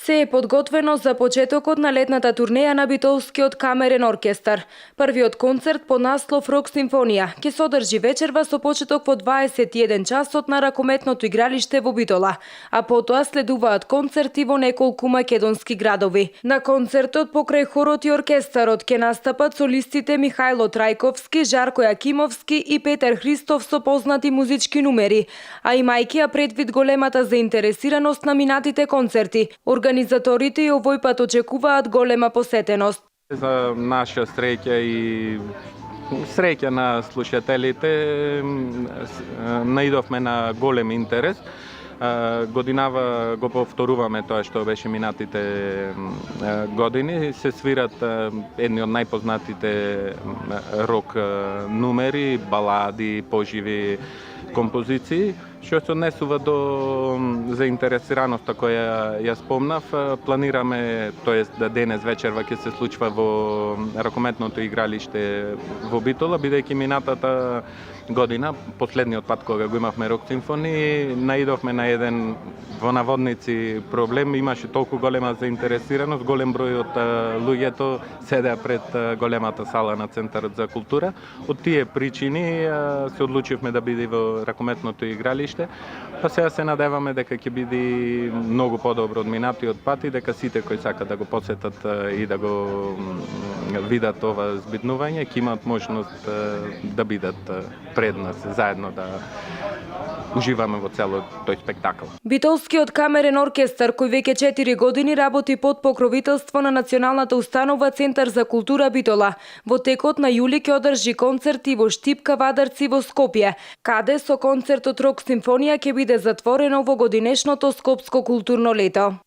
Се е подготвено за почетокот на летната турнеја на Битолскиот камерен оркестар. Првиот концерт под наслов Рок симфонија ќе се одржи вечерва со почеток во 21 часот на ракометното игралиште во Битола, а потоа следуваат концерти во неколку македонски градови. На концертот покрај хорот и оркестарот ќе настапат солистите Михајло Трајковски, Жарко Јакимовски и Петар Христов со познати музички numeri, а имајќи ја предвид големата заинтересираност на минатите концерти, организаторите и овој пат очекуваат голема посетеност. За наша среќа и среќа на слушателите наидовме на голем интерес. Годинава го повторуваме тоа што беше минатите години. Се свират едни од најпознатите рок numeri, балади, поживи композиции, што се однесува до заинтересираноста која ја спомнав. Планираме, тоест да денес вечерва ќе се случува во ракометното игралиште во Битола, бидејќи минатата година, последниот пат кога го имавме Рок симфони, наидовме на еден во наводници проблем, имаше толку голема заинтересираност, голем број од луѓето седеа пред големата сала на Центарот за култура. Од тие причини се одлучивме да биде во ракометното игралиште, па сега се надеваме дека ќе биде многу подобро од минатиот пат и дека сите кои сакат да го посетат и да го видат ова збиднување ќе имаат можност да бидат пред нас, заедно да уживаме во целот тој спектакл. Битолскиот камерен оркестар, кој веќе 4 години работи под покровителство на националната установа Центар за култура Битола, во текот на јули ќе одржи концерти во Штипка, Вадарци во Скопје, каде со концертот Рок симфонија ќе биде затворено во годинешното Скопско културно лето.